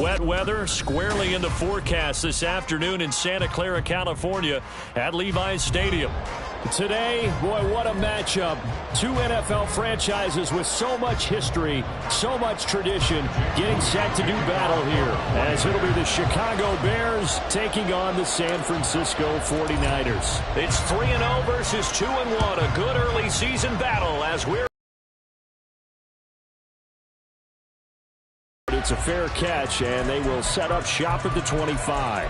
wet weather squarely in the forecast this afternoon in Santa Clara, California at Levi's Stadium. Today, boy, what a matchup. Two NFL franchises with so much history, so much tradition, getting set to do battle here, as it'll be the Chicago Bears taking on the San Francisco 49ers. It's 3-0 versus 2-1, a good early season battle as we're... It's a fair catch, and they will set up shop at the 25.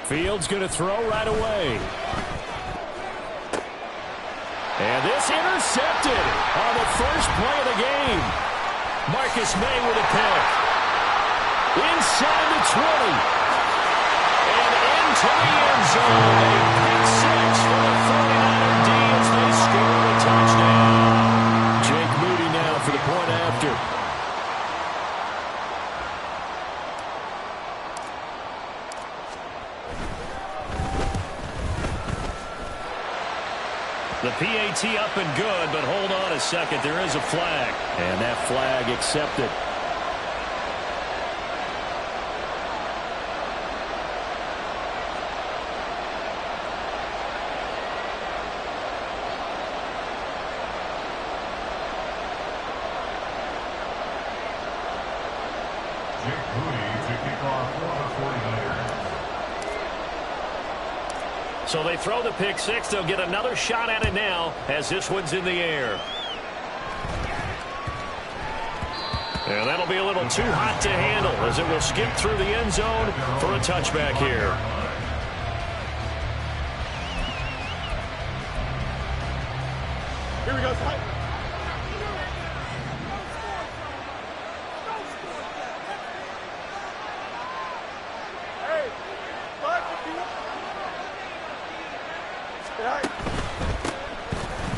Fields going to throw right away. And this intercepted on the first play of the game. Marcus May with a pick. Inside the 20. And into the end zone. A pick six for the 49er D as they score a touchdown. Jake Moody now for the point after. The PAT up and good, but hold on a second. There is a flag. And that flag accepted. Jake Moody to kick off for the 49ers. So they throw the pick six. They'll get another shot at it now as this one's in the air. And that'll be a little too hot to handle as it will skip through the end zone for a touchback here. Here we go.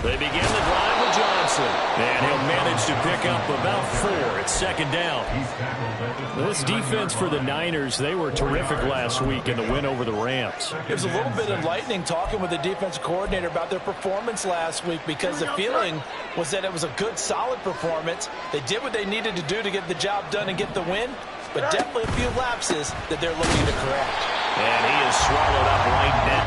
They begin the drive with Johnson. And he'll manage to pick up about 4. It's second down. This defense for the Niners, they were terrific last week in the win over the Rams. It was a little bit enlightening talking with the defensive coordinator about their performance last week because the feeling was that it was a good, solid performance. They did what they needed to do to get the job done and get the win, but definitely a few lapses that they're looking to correct. And he is swallowed up right now.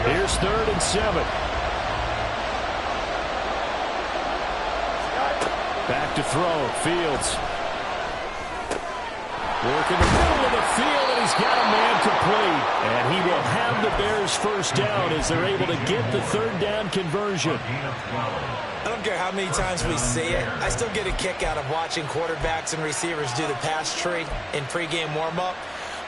Here's 3rd and 7. Back to throw. Fields. Working the middle of the field, and he's got a man complete. And he will have the Bears first down as they're able to get the 3rd down conversion. I don't care how many times we see it. I still get a kick out of watching quarterbacks and receivers do the pass tree in pregame warm-up.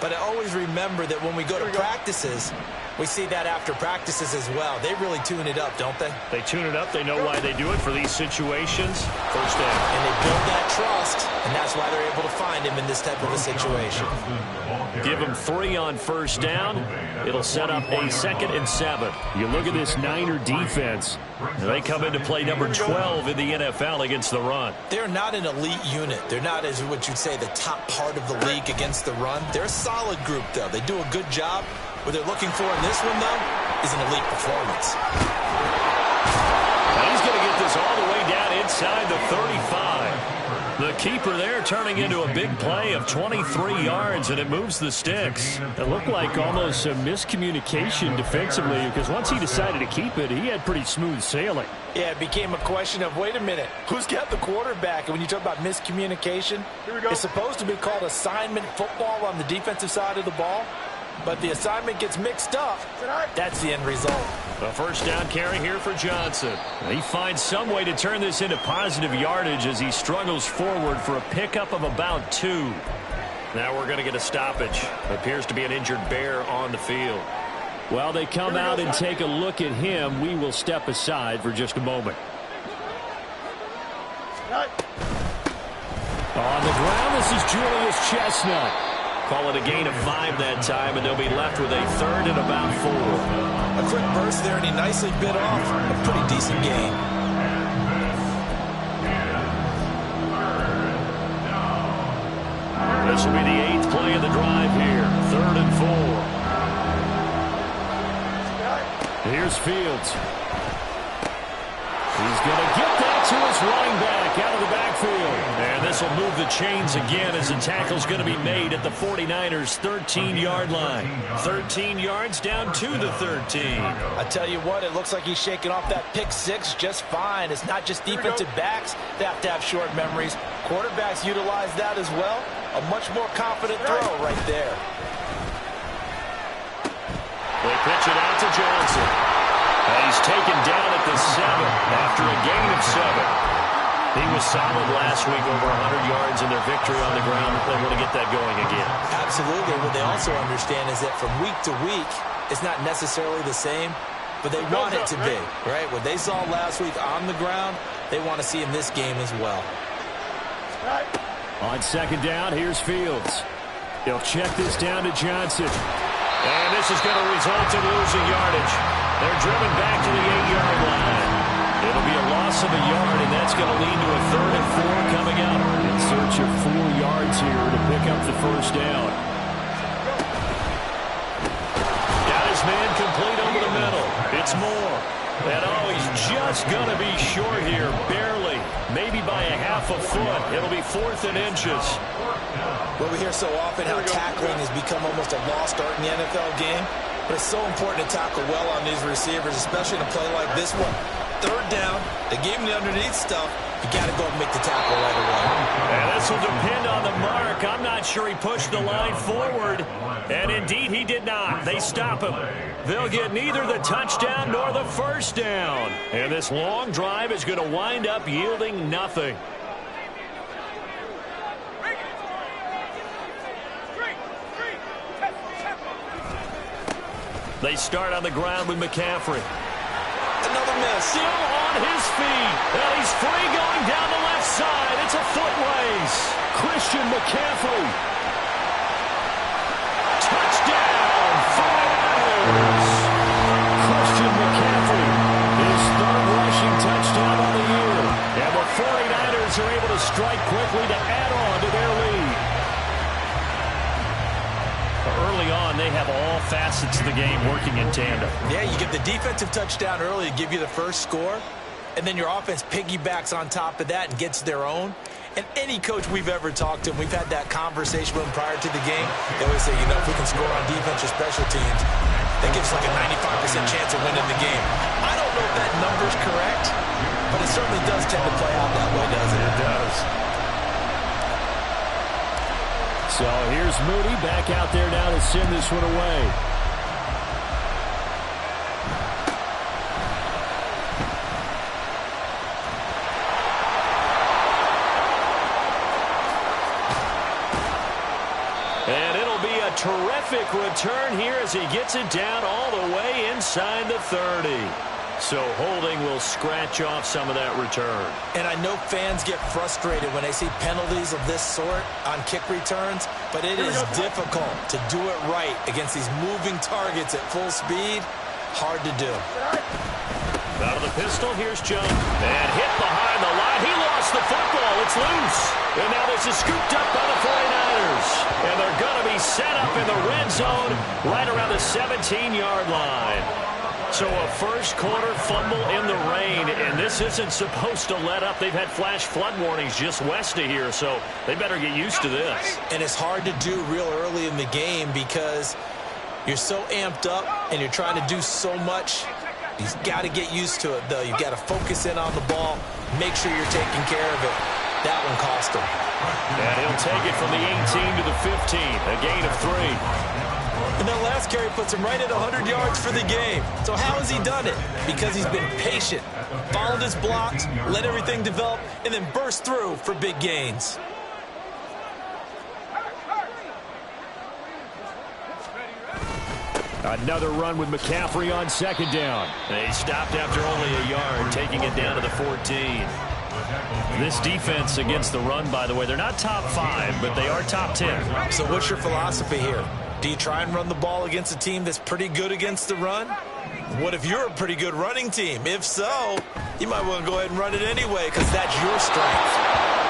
But I always remember that when we go to practices, we see that after practices as well. They really tune it up, don't they? They tune it up. They know why they do it for these situations. First down. And they build that trust, and that's why they're able to find him in this type of a situation. Give him 3 on first down. It'll set up a 2nd and 7. You look at this Niner defense. They come into play number 12 in the NFL against the run. They're not an elite unit. They're not, as what you'd say, the top part of the league against the run. They're a solid group, though. They do a good job. What they're looking for in this one, though, is an elite performance. Now he's going to get this all the way down inside the 35. The keeper there turning into a big play of 23 yards, and it moves the sticks. It looked like almost a miscommunication defensively because once he decided to keep it, he had pretty smooth sailing. Yeah, it became a question of, wait a minute, who's got the quarterback? And when you talk about miscommunication, it's supposed to be called assignment football on the defensive side of the ball. But the assignment gets mixed up. That's the end result. A first down carry here for Johnson. He finds some way to turn this into positive yardage as he struggles forward for a pickup of about 2. Now we're going to get a stoppage. Appears to be an injured Bear on the field. While they come out and take a look at him, we will step aside for just a moment. On the ground, this is Julius Chestnut. Call it a gain of 5 that time, and they'll be left with a 3rd and about 4. A quick burst there, and he nicely bit off a pretty decent gain. This will be the 8th play of the drive here. 3rd and 4. Here's Fields. He's going to get that to his running back out of the backfield. And this will move the chains again as the tackle's going to be made at the 49ers' 13-yard line. 13 yards down to the 13. I tell you what, it looks like he's shaking off that pick 6 just fine. It's not just defensive backs that have to have short memories. Quarterbacks utilize that as well. A much more confident throw right there. They pitch it out to Johnson. And he's taken down at the 7 after a gain of 7. He was solid last week, over 100 yards in their victory on the ground. They want to get that going again. Absolutely. What they also understand is that from week to week, it's not necessarily the same, but they want it to be, right? What they saw last week on the ground, they want to see in this game as well. On 2nd down, here's Fields. He'll check this down to Johnson. And this is going to result in losing yardage. They're driven back to the 8-yard line. It'll be a loss of a yard, and that's going to lead to a 3rd and 4 coming up. In search of 4 yards here to pick up the 1st down. Got his man complete over the middle. It's Moore. And he's just going to be short here, barely. Maybe by a half a foot. It'll be 4th and inches. Well, we hear so often how tackling has become almost a lost art in the NFL game. But it's so important to tackle well on these receivers, especially in a play like this one. 3rd down, they gave him the underneath stuff. You got to go and make the tackle right away. And this will depend on the mark. I'm not sure he pushed the line forward. And indeed, he did not. They stop him. They'll get neither the touchdown nor the 1st down. And this long drive is going to wind up yielding nothing. They start on the ground with McCaffrey. Another miss. Still on his feet. And he's free going down the left side. It's a foot race. Christian McCaffrey. Touchdown, 49ers. Christian McCaffrey. His 3rd rushing touchdown on the year. And the 49ers are able to strike quickly to add on to their lead. Early on, they have all facets of the game working in tandem. Yeah, you get the defensive touchdown early to give you the first score, and then your offense piggybacks on top of that and gets their own. And any coach we've ever talked to, and we've had that conversation with them prior to the game, they always say, if we can score on defense or special teams, that gives like a 95% chance of winning the game. I don't know if that number's correct, but it certainly does tend to play out that way, doesn't it? It does. So here's Mooney back out there now to send this one away. And it'll be a terrific return here as he gets it down all the way inside the 30. So holding will scratch off some of that return. And I know fans get frustrated when they see penalties of this sort on kick returns, but it is difficult to do it right against these moving targets at full speed. Hard to do. Out of the pistol, here's Jones. And hit behind the line. He lost the football. It's loose. And now this is scooped up by the 49ers. And they're going to be set up in the red zone right around the 17-yard line. So a first quarter fumble in the rain, and this isn't supposed to let up. They've had flash flood warnings just west of here, so they better get used to this. And it's hard to do real early in the game because you're so amped up and you're trying to do so much. You've got to get used to it, though. You've got to focus in on the ball, make sure you're taking care of it. That one cost him. And he'll take it from the 18 to the 15, a gain of 3. And that last carry puts him right at 100 yards for the game. So how has he done it? Because he's been patient, followed his blocks, let everything develop, and then burst through for big gains. Another run with McCaffrey on second down. They stopped after only a yard, taking it down to the 14. This defense against the run, by the way, they're not top 5, but they are top 10. So what's your philosophy here? Do you try and run the ball against a team that's pretty good against the run? What if you're a pretty good running team? If so, you might want to go ahead and run it anyway because that's your strength.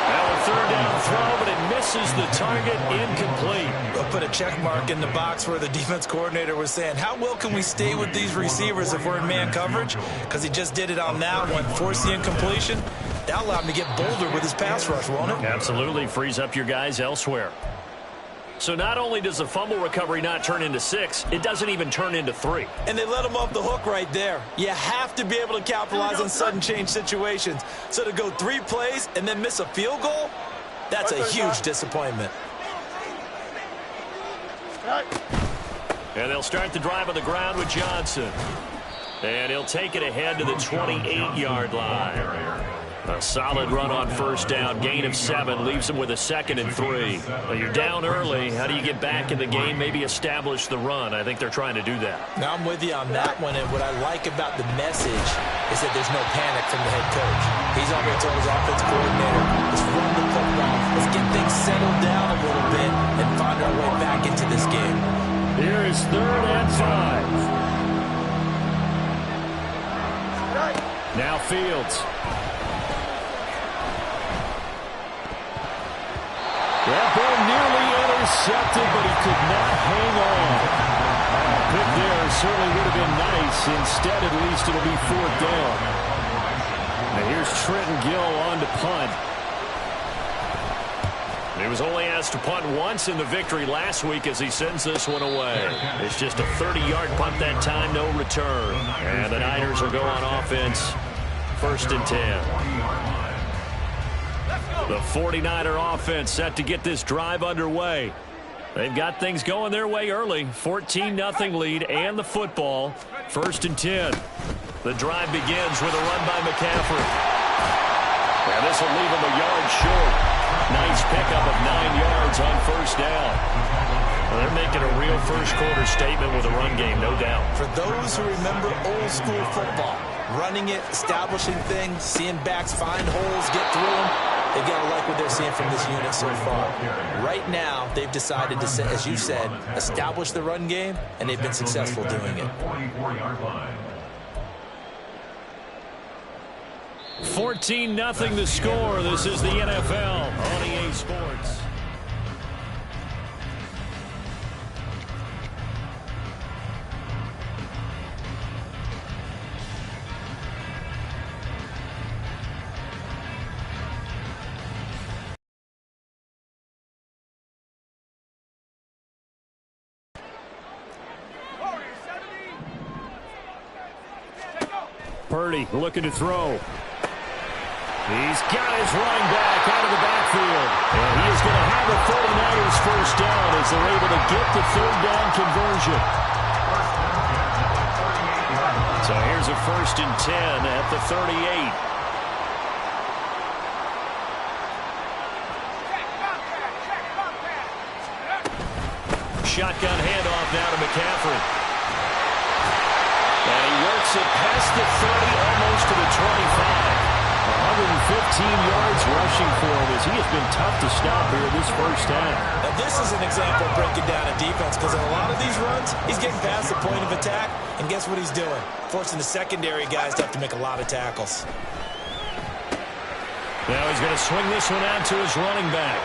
Now a third down throw, but it misses the target, incomplete. We'll put a check mark in the box where the defense coordinator was saying, how well can we stay with these receivers if we're in man coverage? Because he just did it on that one, forced the incompletion. That allowed him to get bolder with his pass rush, won't it? Absolutely, frees up your guys elsewhere. So not only does the fumble recovery not turn into 6, it doesn't even turn into 3. And they let him off the hook right there. You have to be able to capitalize on sudden change situations. So to go 3 plays and then miss a field goal, that's a huge disappointment. And they'll start the drive on the ground with Johnson. And he'll take it ahead to the 28-yard line. A solid run on first down, gain of 7, leaves him with a 2nd and 3. Well, you're down early. How do you get back in the game, maybe establish the run? I think they're trying to do that. Now I'm with you on that one, and what I like about the message is that there's no panic from the head coach. He's already told his offense coordinator, let's run the football, let's get things settled down a little bit and find our way back into this game. Here is 3rd and 5. Now Fields. That ball nearly intercepted, but he could not hang on. A pick there certainly would have been nice. Instead, at least it'll be 4th down. Now here's Trenton Gill on to punt. He was only asked to punt once in the victory last week as he sends this one away. It's just a 30-yard punt that time, no return. And the Niners will go on offense, 1st and 10. The 49er offense set to get this drive underway. They've got things going their way early. 14-0 lead and the football. 1st and 10. The drive begins with a run by McCaffrey. And this will leave him a yard short. Nice pickup of 9 yards on first down. Well, they're making a real first-quarter statement with a run game, no doubt. For those who remember old-school football, running it, establishing things, seeing backs find holes, get through them, they've got to like what they're seeing from this unit so far. Right now, they've decided to, as you said, establish the run game, and they've been successful doing it. 14-0 the score. This is the NFL on EA Sports. Purdy looking to throw. He's got his running back out of the backfield. And he is going to have the 49ers first down as they're able to get the 3rd down conversion. So here's a 1st and 10 at the 38. Shotgun handoff now to McCaffrey. And he works it past the 30, almost to the 25. 115 yards rushing for him as he has been tough to stop here this first half. Now this is an example of breaking down a defense because in a lot of these runs, he's getting past the point of attack, and guess what he's doing? Forcing the secondary guys to have to make a lot of tackles. Now he's going to swing this one out to his running back.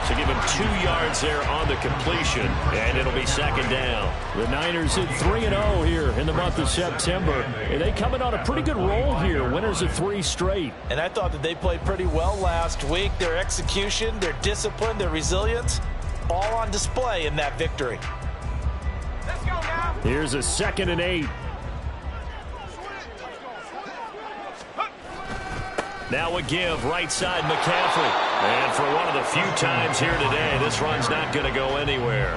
So give him 2 yards there on the completion, and it'll be 2nd down. The Niners hit 3-0 here in the month of September. And they coming on a pretty good roll here, winners of 3 straight. And I thought that they played pretty well last week. Their execution, their discipline, their resilience, all on display in that victory. Let's go now. Here's a 2nd and 8. Now a give, right side McCaffrey. And for one of the few times here today, this run's not going to go anywhere.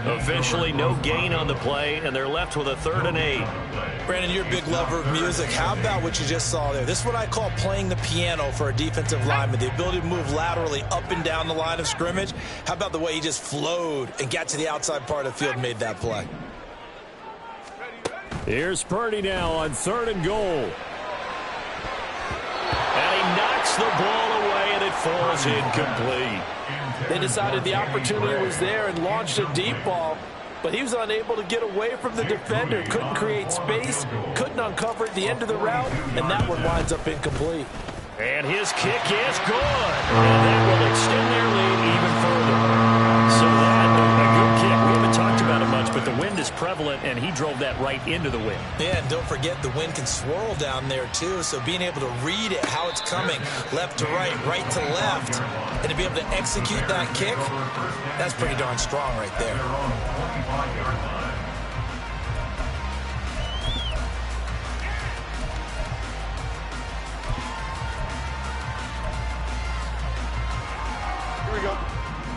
Officially no gain on the play, and they're left with a 3rd and 8. Brandon, you're a big lover of music. How about what you just saw there? This is what I call playing the piano for a defensive lineman, the ability to move laterally up and down the line of scrimmage. How about the way he just flowed and got to the outside part of the field and made that play? Here's Purdy now on 3rd and goal. And he knocks the ball away, and it falls incomplete. They decided the opportunity was there and launched a deep ball, but he was unable to get away from the defender. Couldn't create space, couldn't uncover at the end of the route, and that one winds up incomplete. And his kick is good. And that will extend their lead even further. So that, a good kick. We haven't talked about it much, but the wind is prevalent, and he drove that right into the wind. Yeah, and don't forget the wind can swirl down there too, so being able to read it, how it's coming, left to right, right to left, and to be able to execute that kick, that's pretty darn strong right there.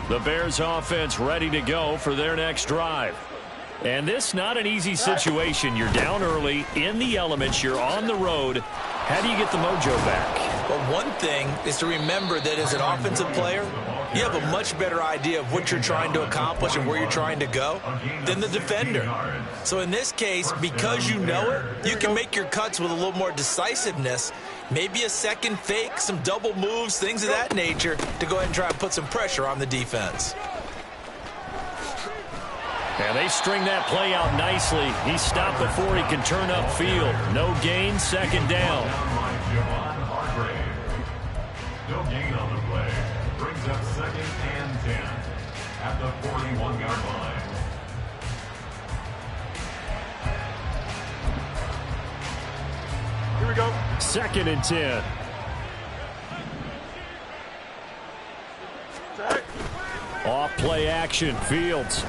The Bears offense ready to go for their next drive. And this not an easy situation. You're down early, in the elements, you're on the road. How do you get the mojo back? Well, one thing is to remember that as an offensive player, you have a much better idea of what you're trying to accomplish and where you're trying to go than the defender. So in this case, because you know it, you can make your cuts with a little more decisiveness, maybe a second fake, some double moves, things of that nature, to go ahead and try and put some pressure on the defense. And they string that play out nicely. He stopped before he can turn upfield. No gain, 2nd down. No gain on the play. Brings up 2nd and 10 at the 41-yard line. Here we go. 2nd and 10. Off play action, Fields.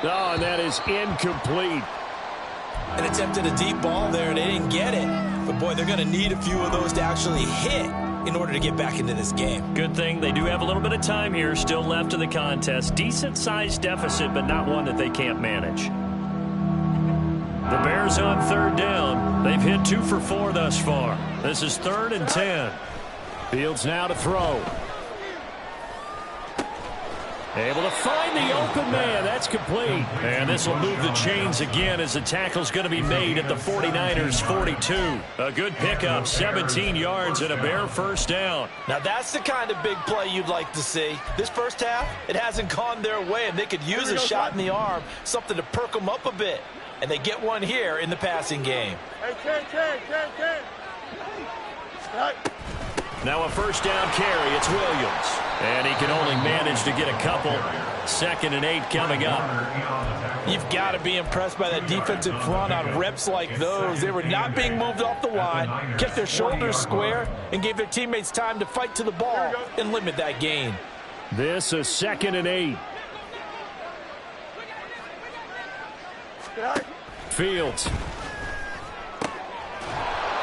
Oh, and that is incomplete. And attempted a deep ball there, and they didn't get it. But, boy, they're going to need a few of those to actually hit in order to get back into this game. Good thing they do have a little bit of time here still left in the contest. Decent-sized deficit, but not one that they can't manage. The Bears on 3rd down. They've hit 2 for 4 thus far. This is 3rd and 10. Fields now to throw. Able to find the open man. That's complete. And this will move the chains again as the tackle's going to be made at the 49ers 42. A good pickup, 17 yards and a Bear 1st down. Now that's the kind of big play you'd like to see. This first half, it hasn't gone their way, and they could use a shot in the arm, something to perk them up a bit. And they get one here in the passing game. Hey, Now a 1st down carry. It's Williams. And he can only manage to get a couple. 2nd and 8 coming up. You've got to be impressed by that defensive front on reps like those. They were not being moved off the line, kept their shoulders square, and gave their teammates time to fight to the ball and limit that gain. This is 2nd and 8. Fields.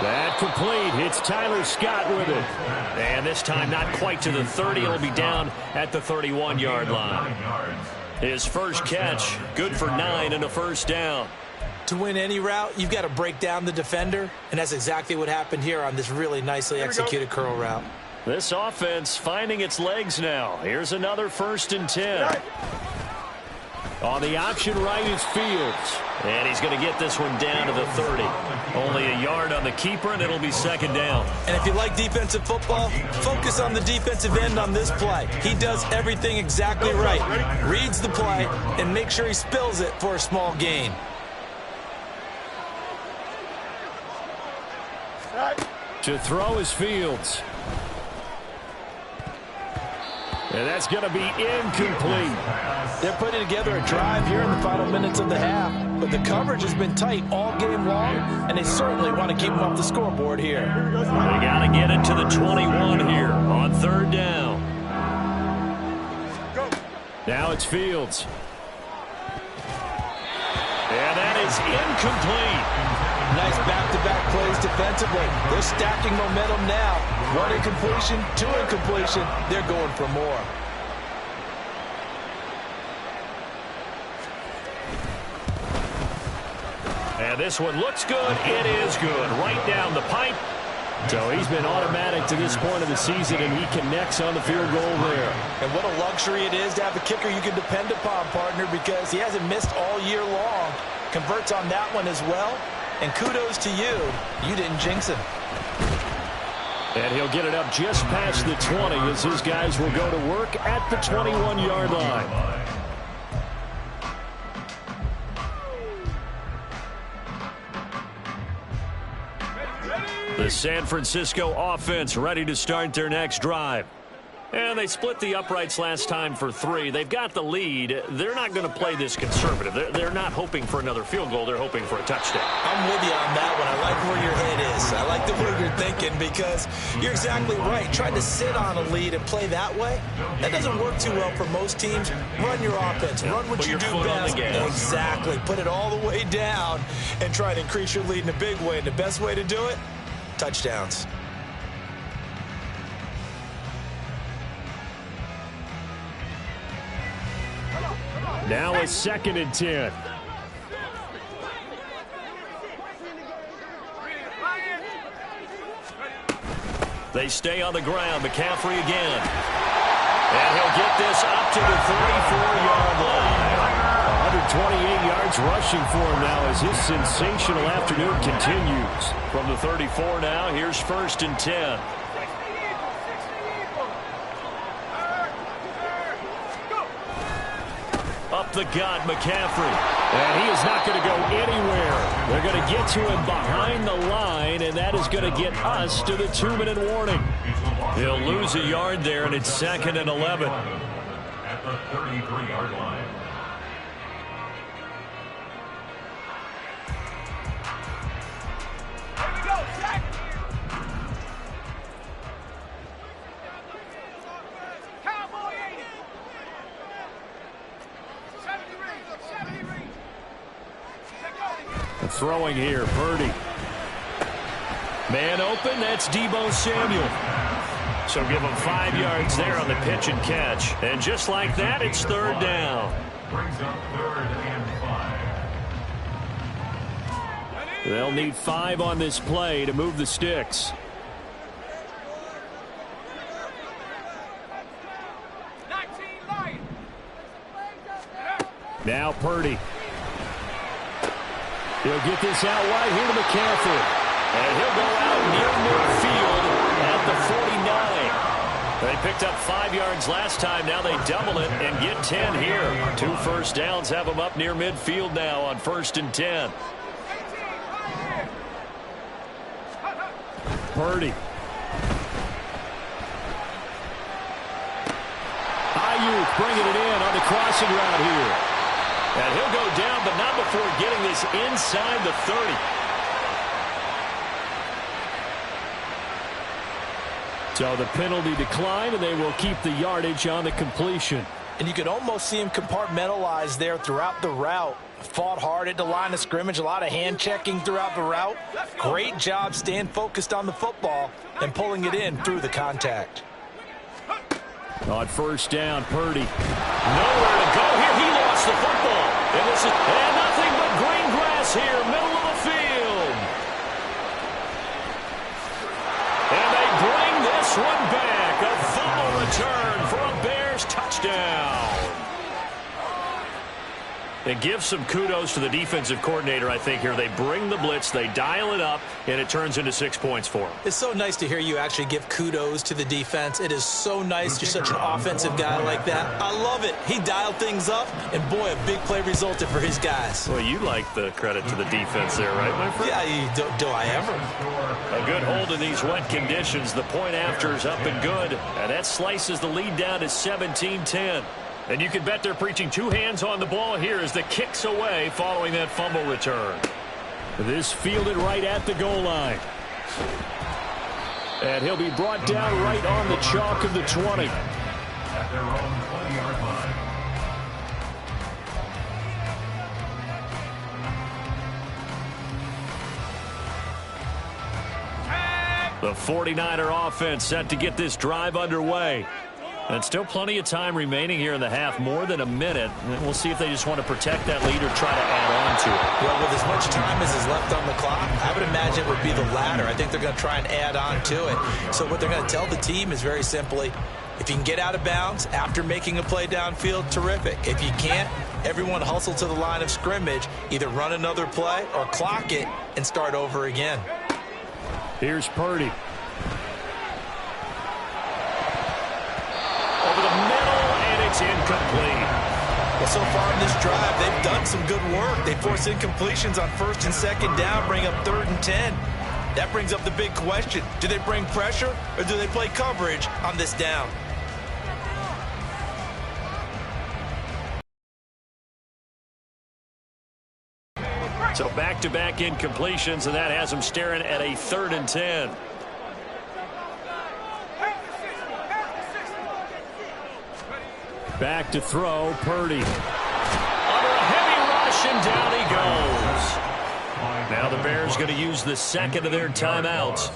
That complete. It's Tyler Scott with it. And this time not quite to the 30. It'll be down at the 31-yard line. His first catch, good for 9 and a 1st down. To win any route, you've got to break down the defender, and that's exactly what happened here on this really nicely executed curl route. This offense finding its legs now. Here's another 1st and 10. On the option right is Fields. And he's going to get this one down to the 30. Only a yard on the keeper, and it'll be 2nd down. And if you like defensive football, focus on the defensive end on this play. He does everything exactly right. Reads the play and makes sure he spills it for a small gain. To throw is Fields. And that's going to be incomplete. They're putting together a drive here in the final minutes of the half, but the coverage has been tight all game long, and they certainly want to keep them off the scoreboard here. They got to get it to the 21 here on 3rd down. Now it's Fields. And that is incomplete. Nice back-to-back plays defensively. They're stacking momentum now. 1 incompletion, 2 incompletion. They're going for more. And this one looks good. It is good. Right down the pipe. So he's been automatic to this point of the season, and he connects on the field goal there. And what a luxury it is to have a kicker you can depend upon, partner, because he hasn't missed all year long. converts on that one as well. And kudos to you. You didn't jinx him. And he'll get it up just past the 20 as his guys will go to work at the 21-yard line. The San Francisco offense ready to start their next drive. And they split the uprights last time for 3. They've got the lead. They're not going to play this conservative. They're not hoping for another field goal. They're hoping for a touchdown. I'm with you on that one. I like where your head is. I like the way you're thinking because you're exactly right. Trying to sit on a lead and play that way, that doesn't work too well for most teams. Run your offense. Run what you do best. Exactly. Put it all the way down and try to increase your lead in a big way. And the best way to do it, touchdowns. Now a 2nd and 10. They stay on the ground. McCaffrey again. And he'll get this up to the 34-yard line. 128 yards rushing for him now as his sensational afternoon continues. From the 34 now, here's 1st and 10. Up the gut, McCaffrey. And he is not going to go anywhere. They're going to get to him behind the line, and that is going to get us to the 2-minute warning. He'll lose a yard there, and it's 2nd and 11. At the 33-yard line. Throwing here, Purdy. Man open, that's Deebo Samuel. So give him 5 yards there on the pitch and catch. And just like that, it's 3rd down. Brings up 3rd and 5. They'll need 5 on this play to move the sticks. Now Purdy. He'll get this out wide here to McCaffrey. And he'll go out near midfield at the 49. They picked up 5 yards last time. Now they double it and get 10 here. 2 first downs have them up near midfield now on 1st and 10. Purdy. Ayuk bringing it in on the crossing route here. And he'll go down, but not before getting this inside the 30. So the penalty declined, and they will keep the yardage on the completion. And you could almost see him compartmentalize there throughout the route. Fought hard at the line of scrimmage, a lot of hand checking throughout the route. Great job staying focused on the football and pulling it in through the contact. On 1st down, Purdy. Nowhere to go here. He lost the football. And nothing but green grass here, middle of the field. And they bring this one back. A fumble return for a Bears touchdown. It gives some kudos to the defensive coordinator, I think, here. They bring the blitz, they dial it up, and it turns into 6 points for them. It's so nice to hear you actually give kudos to the defense. It is so nice. You're such an offensive guy like that. I love it. He dialed things up, and boy, a big play resulted for his guys. Well, you like the credit to the defense there, right, my friend? Yeah, do I ever? A good hold in these wet conditions. The point after is up and good, and that slices the lead down to 17-10. And you can bet they're preaching 2 hands on the ball here as the kick's away following that fumble return. This fielded right at the goal line. And he'll be brought down right on the chalk of the 20. At their own 20-yard line. The 49er offense set to get this drive underway. And still plenty of time remaining here in the half, more than a minute. And we'll see if they just want to protect that lead or try to add on to it. Well, with as much time as is left on the clock, I would imagine it would be the latter. I think they're going to try and add on to it. So what they're going to tell the team is very simply, if you can get out of bounds after making a play downfield, terrific. If you can't, Everyone hustle to the line of scrimmage, either run another play or clock it and start over again. Here's Purdy. Over the middle, and it's incomplete. Well, so far in this drive, they've done some good work. They force incompletions on 1st and 2nd down, bring up 3rd and 10. That brings up the big question. Do they bring pressure or do they play coverage on this down? So back-to-back incompletions, and that has them staring at a 3rd and 10. Back to throw, Purdy. Under a heavy rush, and down he goes. Now the Bears going to use the second of their timeouts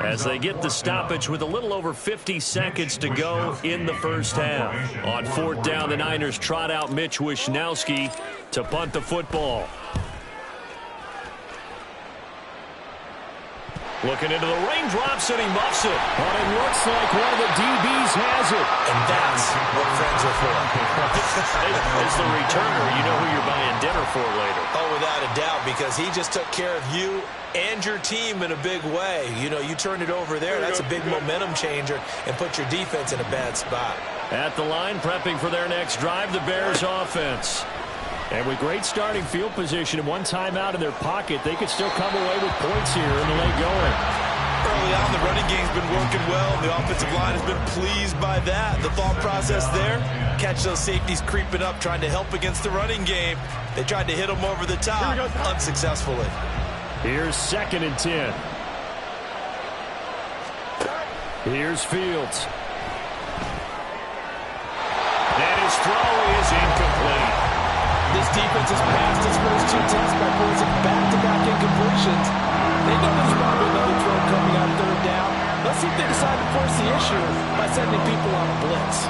as they get the stoppage with a little over 50 seconds to go in the first half. On 4th down, the Niners trot out Mitch Wishnowsky to punt the football. Looking into the raindrops, and he muffs it. But it looks like one of the DBs has it. And that's what friends are for. As the returner, you know who you're buying dinner for later. Oh, without a doubt, because he just took care of you and your team in a big way. You know, you turn it over there, that's a big momentum changer, and put your defense in a bad spot. At the line, prepping for their next drive, the Bears offense. And with great starting field position and one timeout in their pocket, they could still come away with points here in the late going. Early on, the running game's been working well, and the offensive line has been pleased by that. The thought process there, catch those safeties creeping up, trying to help against the running game. They tried to hit them over the top, unsuccessfully. Here's 2nd and 10. Here's Fields. And his throw is incomplete. This defense has passed its first 2 tests by forcing back-to-back incompletions. They know there's probably another throw coming on 3rd down. Let's see if they decide to force the issue by sending people on a blitz.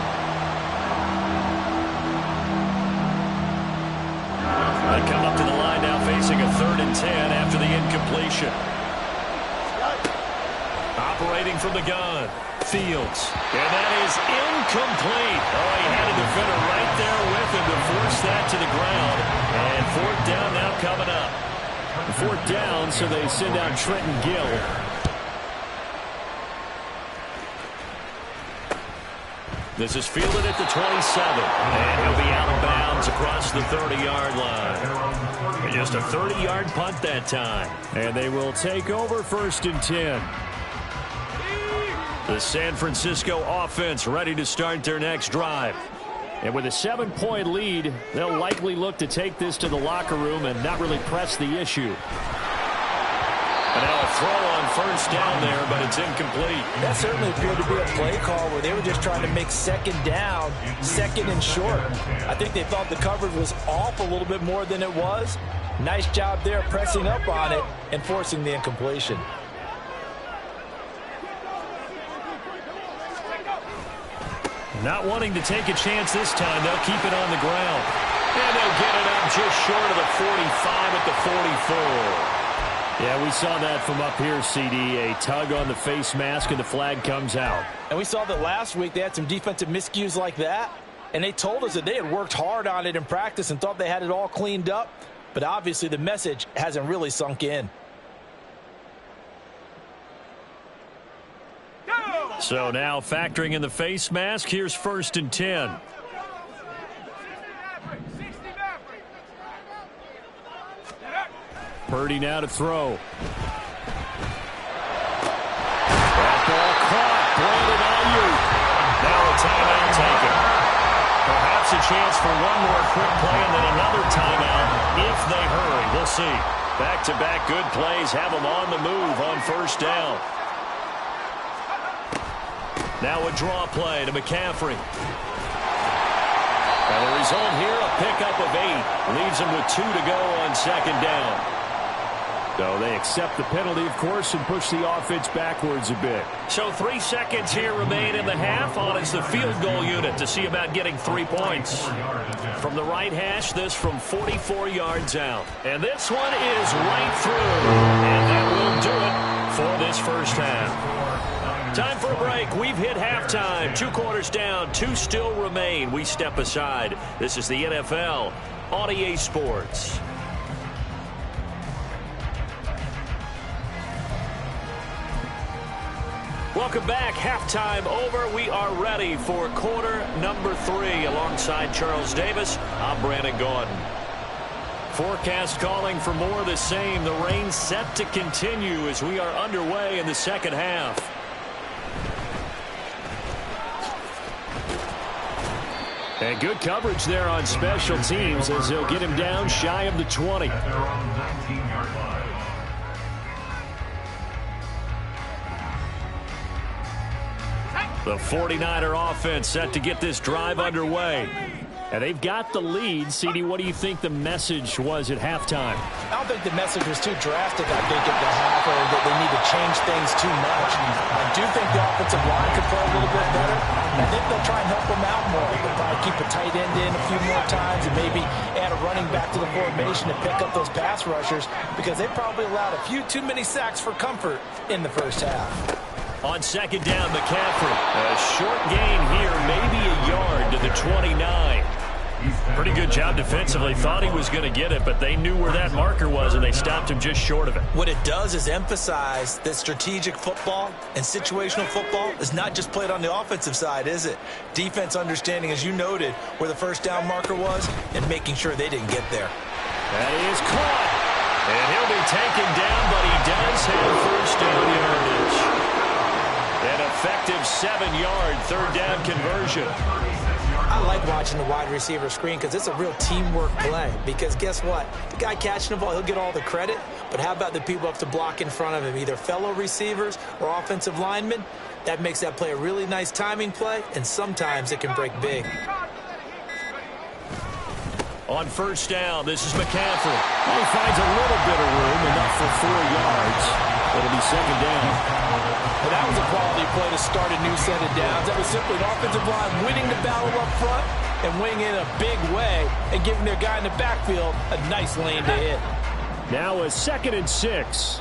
They come up to the line now facing a 3rd and 10 after the incompletion. Operating from the gun, Fields. And that is incomplete. Oh, he had a defender right there with him to force that to the ground. And 4th down now coming up. 4th down, so they send out Trenton Gill. This is fielded at the 27. And he'll be out of bounds across the 30-yard line. And just a 30-yard punt that time. And they will take over 1st and 10. The San Francisco offense ready to start their next drive. And with a 7-point lead, they'll likely look to take this to the locker room and not really press the issue. And now a throw on 1st down there, but it's incomplete. That certainly appeared to be a play call where they were just trying to make 2nd down, 2nd and short. I think they thought the coverage was off a little bit more than it was. Nice job there pressing up on it and forcing the incompletion. Not wanting to take a chance this time, they'll keep it on the ground. And they'll get it up just short of the 45 at the 44. Yeah, we saw that from up here, CD. A tug on the face mask, and the flag comes out. And we saw that last week they had some defensive miscues like that. And they told us that they had worked hard on it in practice and thought they had it all cleaned up. But obviously the message hasn't really sunk in. So now factoring in the face mask, here's 1st and 10. Purdy now to throw. That ball caught. Brandon Ayuk. Now a timeout taken. Perhaps a chance for one more quick play and then another timeout if they hurry. We'll see. Back-to-back good plays have them on the move on 1st down. Now a draw play to McCaffrey. And the result here, a pickup of 8. Leaves them with 2 to go on 2nd down. So they accept the penalty, of course, and push the offense backwards a bit. So 3 seconds here remain in the half. On is the field goal unit to see about getting 3 points. From the right hash, this from 44 yards out. And this one is right through. And that will do it for this first half. Time for a break. We've hit halftime. 2 quarters down. 2 still remain. We step aside. This is the NFL on EA Sports. Welcome back. Halftime over. We are ready for quarter number 3. Alongside Charles Davis, I'm Brandon Gaudin. Forecast calling for more of the same. The rain set to continue as we are underway in the second half. And good coverage there on special teams as they'll get him down shy of the 20. At their own 19-yard line. The 49er offense set to get this drive underway. And they've got the lead. CD, what do you think the message was at halftime? I don't think the message was too drastic, I think, at the half, or that they need to change things too much. I do think the offensive line could play a little bit better. I think they'll try and help them out more. They'll probably keep a tight end in a few more times and maybe add a running back to the formation to pick up those pass rushers, because they probably allowed a few too many sacks for comfort in the first half. On second down, McCaffrey. A short gain here, maybe a yard to the 29. Pretty good job defensively. Thought he was going to get it, but they knew where that marker was, and they stopped him just short of it. What it does is emphasize that strategic football and situational football is not just played on the offensive side, is it? Defense understanding, as you noted, where the first down marker was and making sure they didn't get there. That is caught. And he'll be taken down, but he does have first down yardage. An effective 7-yard third down conversion. I like watching the wide receiver screen because it's a real teamwork play. Because guess what? The guy catching the ball, he'll get all the credit. But how about the people up to block in front of him, either fellow receivers or offensive linemen? That makes that play a really nice timing play, and sometimes it can break big. On first down, this is McCaffrey. Well, he finds a little bit of room, enough for 4 yards. It'll be second down. Well, that was a quality play to start a new set of downs. That was simply an offensive line winning the battle up front and winning in a big way and giving their guy in the backfield a nice lane to hit. Now a 2nd and 6.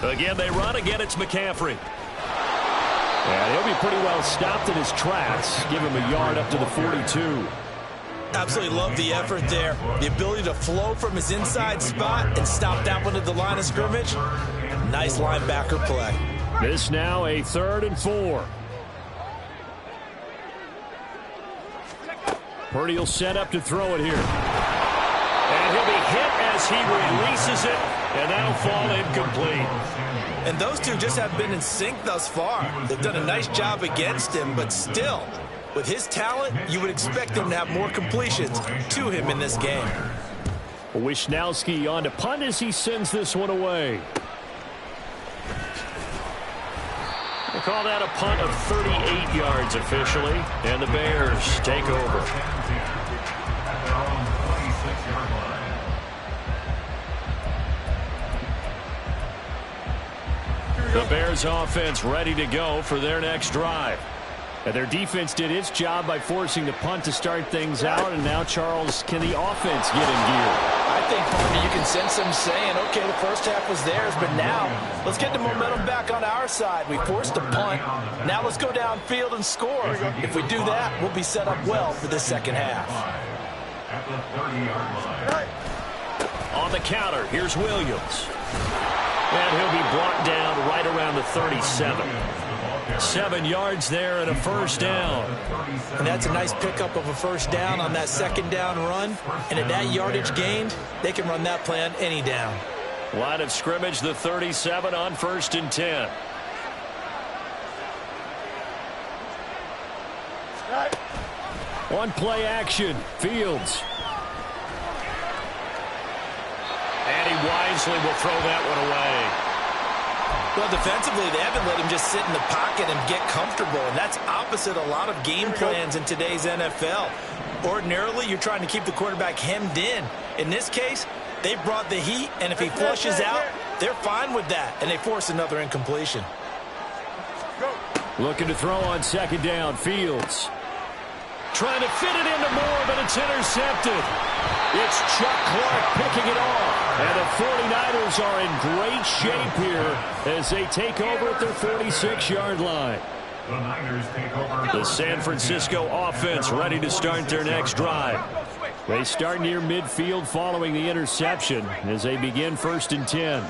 Again, they run. Again, it's McCaffrey. And he'll be pretty well stopped in his tracks. Give him a yard up to the 42. Absolutely love the effort there. The ability to flow from his inside spot and stop that one at the line of scrimmage. Nice linebacker play. This now a 3rd and 4. Purdy will set up to throw it here. And he'll be hit as he releases it, and that'll fall incomplete. And those two just have been in sync thus far. They've done a nice job against him, but still, with his talent, you would expect him to have more completions to him in this game. Wishnowski on to punt as he sends this one away. We'll call that a punt of 38 yards officially, and the Bears take over. At their own 26-yard line. The Bears offense ready to go for their next drive. And their defense did its job by forcing the punt to start things out. And now, Charles, can the offense get in gear? I think, partner, you can sense them saying, okay, the first half was theirs, but now let's get the momentum back on our side. We forced a punt. Now let's go downfield and score. If we do that, we'll be set up well for the second half. At the 30-yard line. On the counter, here's Williams. And he'll be brought down right around the 37. 7 yards there and a first down. And that's a nice pickup of a first down on that second down run. And at that yardage gained, they can run that play on any down. Line of scrimmage, the 37 on 1st and 10. One play action, Fields. And he wisely will throw that one away. Well, defensively, they haven't let him just sit in the pocket and get comfortable, and that's opposite a lot of game plans in today's NFL. Ordinarily, you're trying to keep the quarterback hemmed in. In this case, they brought the heat, and if he flushes out, they're fine with that, and they force another incompletion. Looking to throw on second down, Fields. Trying to fit it into Moore, but it's intercepted. It's Chuck Clark picking it off. And the 49ers are in great shape here as they take over at their 46-yard line. The Niners take over. The San Francisco offense ready to start their next drive. They start near midfield following the interception as they begin 1st and 10.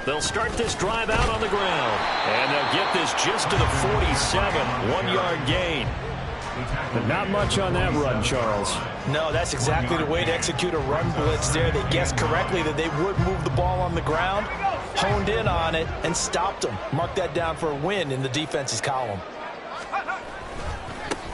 They'll start this drive out on the ground. And they'll get this just to the 47. 1-yard gain. But not much on that run, Charles. No, that's exactly the way to execute a run blitz there. They guessed correctly that they would move the ball on the ground, honed in on it, and stopped them. Mark that down for a win in the defense's column.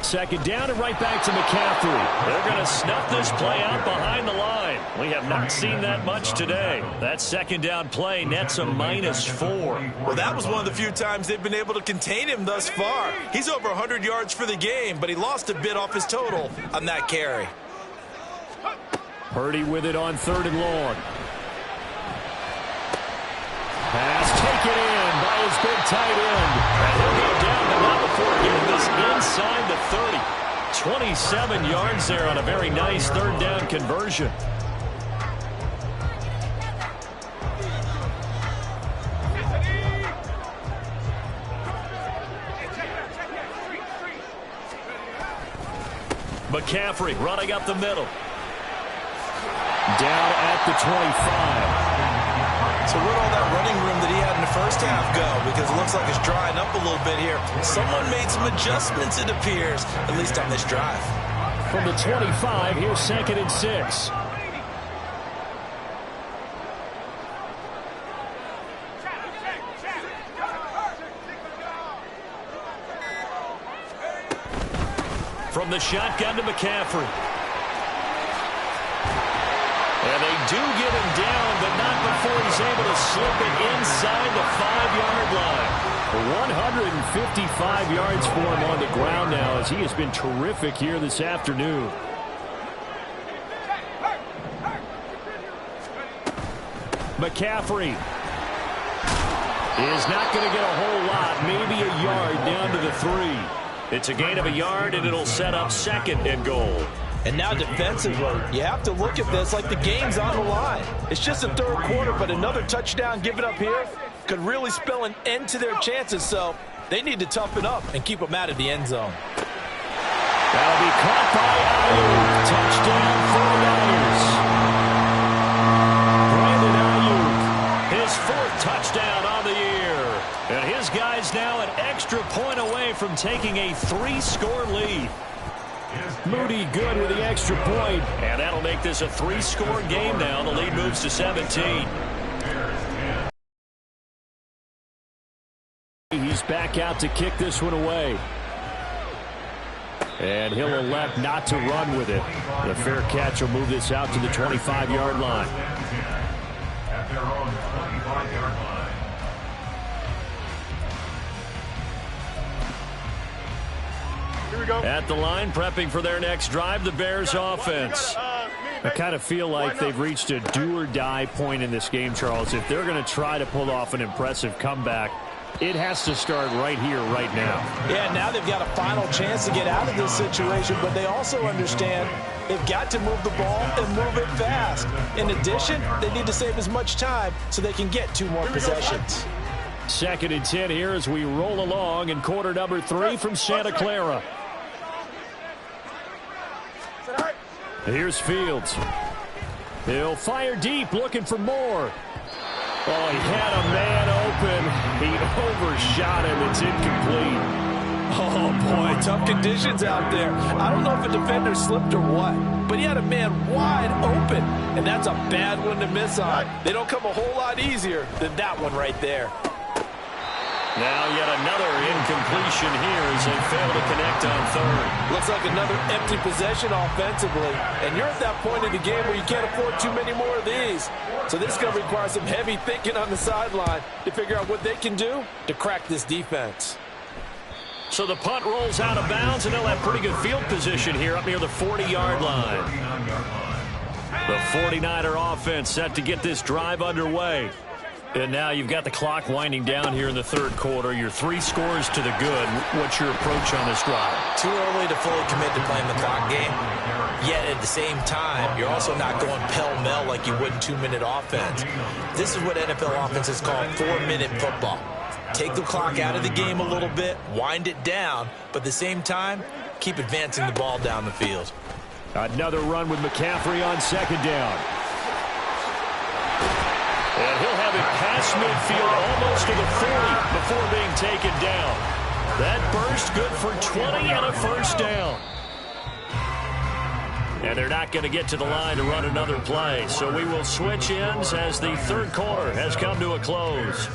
2nd down and right back to McCaffrey. They're going to snuff this play out behind the line. We have not seen that much today. That 2nd down play nets a -4. Well, that was one of the few times they've been able to contain him thus far. He's over 100 yards for the game, but he lost a bit off his total on that carry. Purdy with it on 3rd and long. Pass taken in by his big tight end. And he'll go down, but not before getting this inside the 30. 27 yards there on a very nice 3rd down conversion. McCaffrey running up the middle. Down at the 25. So where'd all that running room that he had in the first half go? Because it looks like it's drying up a little bit here. Someone made some adjustments, it appears, at least on this drive. From the 25, here's 2nd and 6. From the shotgun to McCaffrey. And they do get him down, but not before he's able to slip it inside the 5-yard line. 155 yards for him on the ground now as he has been terrific here this afternoon. McCaffrey is not going to get a whole lot, maybe a yard down to the 3. It's a gain of a yard, and it'll set up 2nd and goal. And now defensively, you have to look at this like the game's on the line. It's just the 3rd quarter, but another touchdown given up here could really spell an end to their chances, so they need to toughen up and keep them out of the end zone. That'll be caught by Ayuk. Touchdown for the Niners. Brandon Ayuk, his 4th touchdown on the year. And his guys now an extra point away from taking a 3-score lead. Moody good with the extra point. And that'll make this a 3-score game now. The lead moves to 17. He's back out to kick this one away. And he'll elect not to run with it. The fair catch will move this out to the 25-yard line. At their own 25-yard line. At the line, prepping for their next drive, the Bears offense. I kind of feel like they've reached a do-or-die point in this game, Charles. If they're going to try to pull off an impressive comeback, it has to start right here, right now. Yeah, now they've got a final chance to get out of this situation, but they also understand they've got to move the ball and move it fast. In addition, they need to save as much time so they can get 2 more possessions. 2nd and 10 here as we roll along in quarter number 3 from Santa Clara. Here's Fields. He'll fire deep, looking for more. Oh, he had a man open. He overshot him. It's incomplete. Oh, boy, tough conditions out there. I don't know if a defender slipped or what, but he had a man wide open, and that's a bad one to miss on. They don't come a whole lot easier than that one right there. Now yet another incompletion here as they fail to connect on 3rd. Looks like another empty possession offensively, and you're at that point in the game where you can't afford too many more of these. So this is going to require some heavy thinking on the sideline to figure out what they can do to crack this defense. So the punt rolls out of bounds, and they'll have pretty good field position here up near the 40-yard line. The 49er offense set to get this drive underway. And now you've got the clock winding down here in the third quarter. You're 3 scores to the good. What's your approach on this drive? Too early to fully commit to playing the clock game. Yet at the same time, you're also not going pell-mell like you would in 2-minute offense. This is what NFL offenses call 4-minute football. Take the clock out of the game a little bit, wind it down, but at the same time, keep advancing the ball down the field. Another run with McCaffrey on second down. And he'll have it past midfield almost to the 40 before being taken down. That burst good for 20 and a first down. And they're not going to get to the line to run another play. So we will switch ends as the third quarter has come to a close.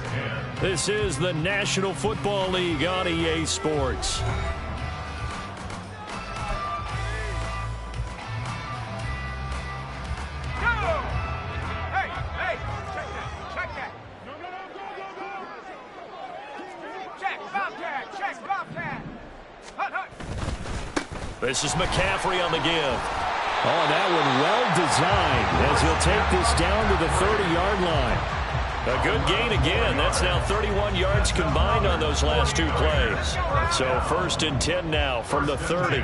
This is the National Football League on EA Sports. This is McCaffrey on the give. Oh, that one well designed as he'll take this down to the 30-yard line. A good gain again. That's now 31 yards combined on those last 2 plays. So 1st and 10 now from the 30.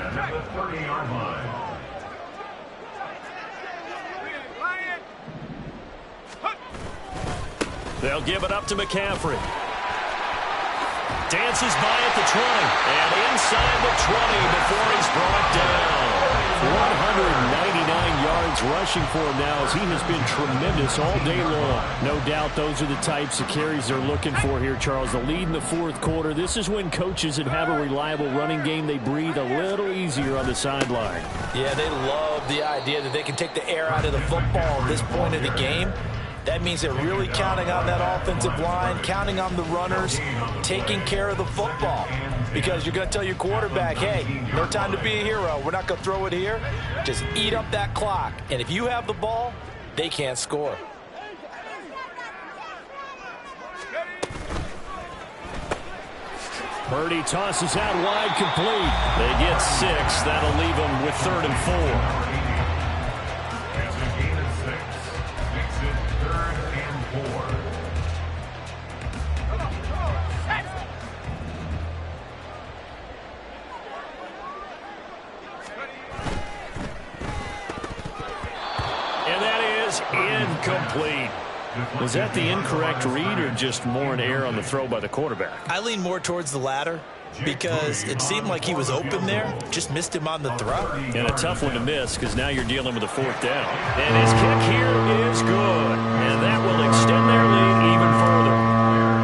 They'll give it up to McCaffrey. Dances by at the 20, and inside the 20 before he's brought down. 199 yards rushing for him now as he has been tremendous all day long. No doubt those are the types of carries they're looking for here, Charles. The lead in the fourth quarter. This is when coaches that have a reliable running game, they breathe a little easier on the sideline. Yeah, they love the idea that they can take the air out of the football at this point of the game. That means they're really counting on that offensive line, counting on the runners, taking care of the football. Because you're going to tell your quarterback, hey, no time to be a hero. We're not going to throw it here. Just eat up that clock. And if you have the ball, they can't score. Purdy tosses out wide, complete. They get 6. That'll leave them with 3rd and 4. Incomplete. Was that the incorrect read or just more an error on the throw by the quarterback? I lean more towards the latter because it seemed like he was open there. Just missed him on the throw. And a tough one to miss because now you're dealing with a 4th down. And his kick here is good. And that will extend their lead even further.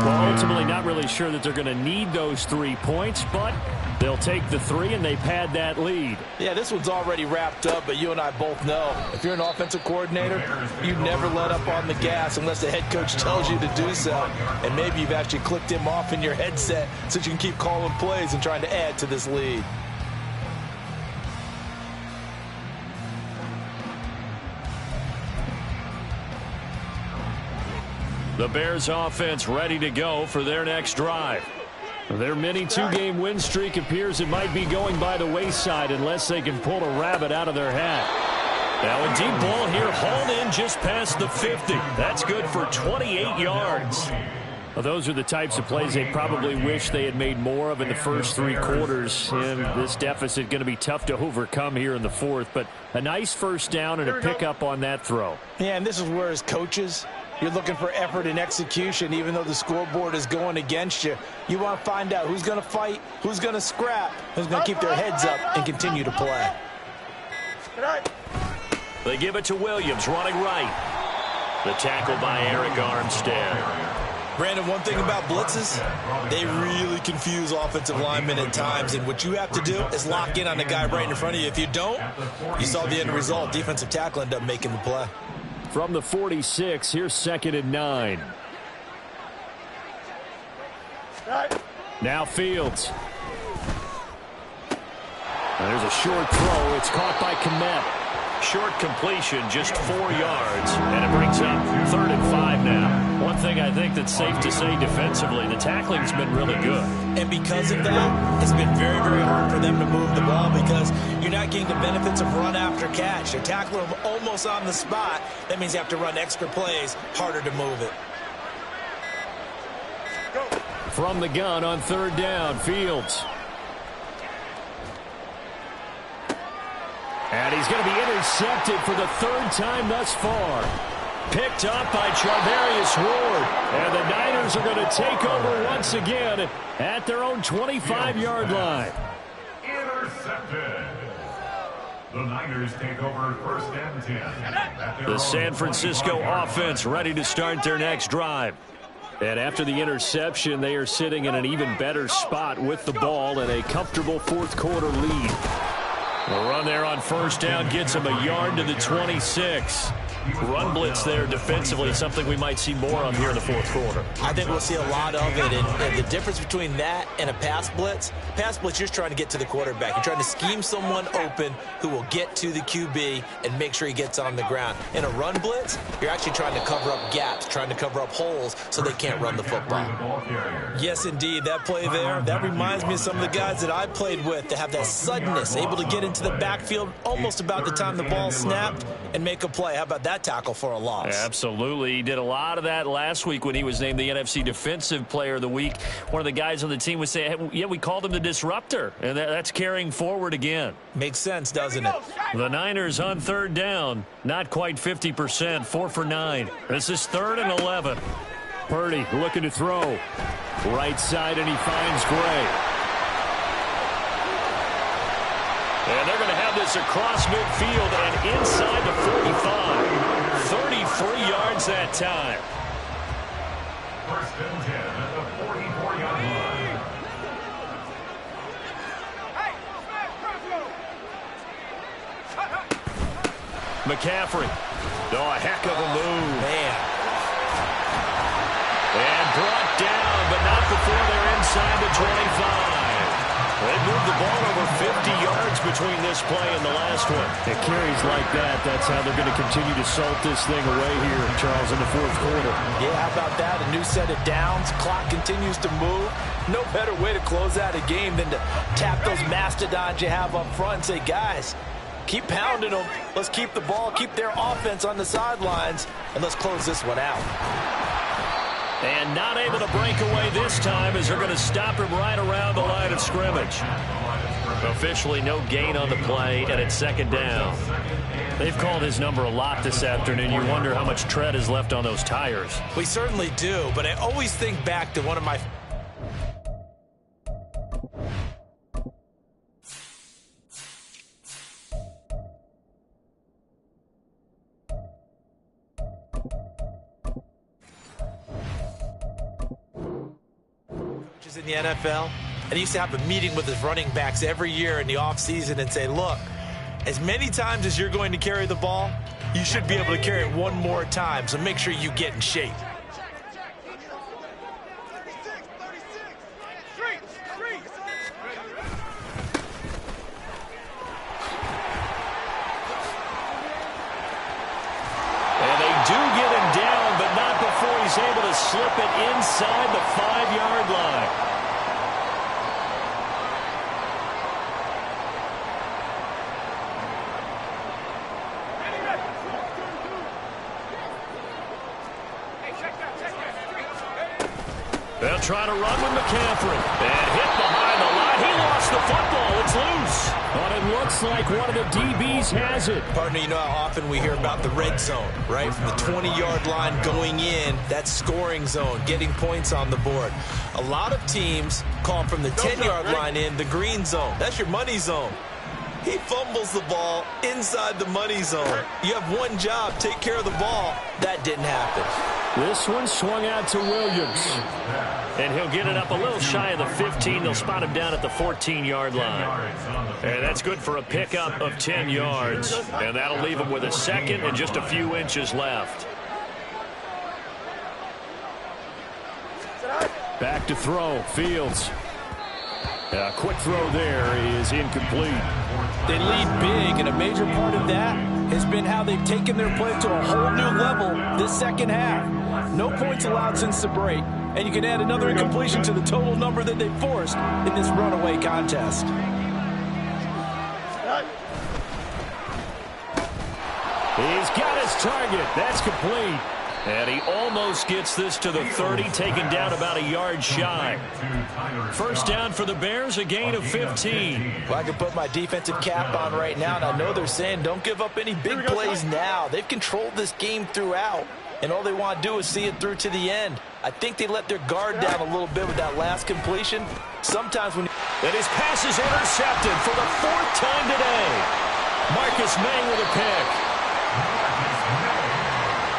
Well, ultimately not really sure that they're going to need those 3 points, but they'll take the 3 and they pad that lead. Yeah, this one's already wrapped up, but you and I both know if you're an offensive coordinator, you never let up on the gas unless the head coach tells you to do so. And maybe you've actually clicked him off in your headset so you can keep calling plays and trying to add to this lead. The Bears offense ready to go for their next drive. Their mini 2-game win streak appears it might be going by the wayside unless they can pull a rabbit out of their hat. Now a deep ball here, hauled in just past the 50. That's good for 28 yards. Well, those are the types of plays they probably wish they had made more of in the first 3 quarters. And this deficit going to be tough to overcome here in the 4th. But a nice first down and a pickup on that throw. Yeah, and this is where as coaches, you're looking for effort and execution, even though the scoreboard is going against you. You want to find out who's going to fight, who's going to scrap, who's going to keep their heads up and continue to play. They give it to Williams, running right. The tackle by Eric Armstead. Brandon, one thing about blitzes, they really confuse offensive linemen at times, and what you have to do is lock in on the guy right in front of you. If you don't, you saw the end result. Defensive tackle ended up making the play. From the 46, here's 2nd and 9. Now Fields. And there's a short throw. It's caught by Kmet. Short completion, just 4 yards, and it brings up 3rd and 5 now. One thing I think that's safe to say defensively, the tackling's been really good. And because of that, it's been very, very hard for them to move the ball because you're not getting the benefits of run after catch. They're tackling them almost on the spot. That means you have to run extra plays, harder to move it. From the gun on third down, Fields. And he's going to be intercepted for the third time thus far. Picked up by Charvarius Ward. And the Niners are going to take over once again at their own 25-yard line. Intercepted. The Niners take over first and 10. The San Francisco offense ready to start their next drive. And after the interception, they are sitting in an even better spot with the ball and a comfortable fourth-quarter lead. The run there on first down gets him a yard to the 26. Run blitz there defensively, something we might see more of here in the fourth quarter. I think we'll see a lot of it, and the difference between that and a pass blitz, you're just trying to get to the quarterback. You're trying to scheme someone open who will get to the QB and make sure he gets on the ground. In a run blitz, you're actually trying to cover up gaps, trying to cover up holes so they can't run the football. Yes, indeed. That play there, that reminds me of some of the guys that I played with that have that suddenness, able to get into the backfield almost about the time the ball snapped and make a play. How about that tackle for a loss? Absolutely. He did a lot of that last week when he was named the NFC Defensive Player of the Week. One of the guys on the team would say, hey, yeah, we called him the disruptor, and that's carrying forward again. Makes sense, doesn't it? The Niners on third down, not quite 50%, 4 for 9. This is 3rd and 11. Purdy looking to throw. Right side, and he finds Gray. And they're going to have this across midfield and inside the 45. 33 yards that time. First and 10 at the 44-yard line. McCaffrey. Oh, a heck of a move. Man. And brought down, but not before they're inside the 25. They moved the ball over 50 yards between this play and the last one. It carries like that. That's how they're going to continue to salt this thing away here, Charles, in the fourth quarter. Yeah, how about that? A new set of downs. Clock continues to move. No better way to close out a game than to tap those mastodons you have up front and say, guys, keep pounding them. Let's keep the ball, keep their offense on the sidelines, and let's close this one out. And not able to break away this time as they're going to stop him right around the line of scrimmage. Officially no gain on the play, and it's second down. They've called his number a lot this afternoon. You wonder how much tread is left on those tires. We certainly do, but I always think back to one of my in the NFL, and he used to have a meeting with his running backs every year in the offseason and say, look, as many times as you're going to carry the ball, you should be able to carry it one more time, so make sure you get in shape. And they do get him down, but not before he's able to slip it inside the 5-yard line. They'll try to run with McCaffrey. And hit behind the line. He lost the football. It's loose. But it looks like one of the DBs has it. Partner, you know how often we hear about the red zone, right? From the 20-yard line going in, that scoring zone, getting points on the board. A lot of teams call from the 10-yard line in the green zone. That's your money zone. He fumbles the ball inside the money zone. You have one job, take care of the ball. That didn't happen. This one swung out to Williams. And he'll get it up a little shy of the 15. They'll spot him down at the 14-yard line. And that's good for a pickup of 10 yards. And that'll leave him with a second and just a few inches left. Back to throw, Fields. A quick throw there is incomplete. They lead big, and a major part of that has been how they've taken their play to a whole new level this second half. No points allowed since the break, and you can add another incompletion to the total number that they forced in this runaway contest. He's got his target. That's complete. And he almost gets this to the 30, taken down about a yard shy. First down for the Bears, a gain of 15. Well, I can put my defensive cap on right now, and I know they're saying don't give up any big plays now. They've controlled this game throughout, and all they want to do is see it through to the end. I think they let their guard down a little bit with that last completion. Sometimes when... And his pass is intercepted for the 4th time today. Marcus May with a pick.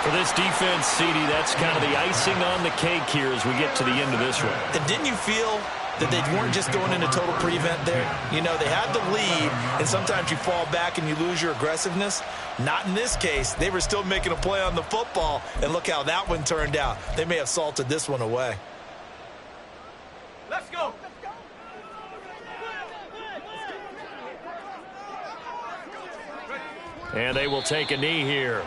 For this defense, CD, that's kind of the icing on the cake here as we get to the end of this one. And didn't you feel that they weren't just going into total prevent there? You know, they had the lead, and sometimes you fall back and you lose your aggressiveness. Not in this case. They were still making a play on the football, and look how that one turned out. They may have salted this one away. Let's go. And they will take a knee here.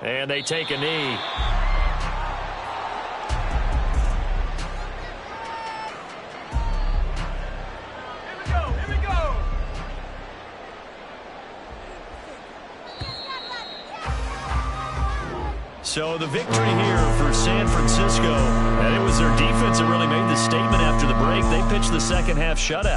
And they take a knee. Here we go. So the victory here for San Francisco. And it was their defense that really made the statement after the break. They pitched the second half shutout.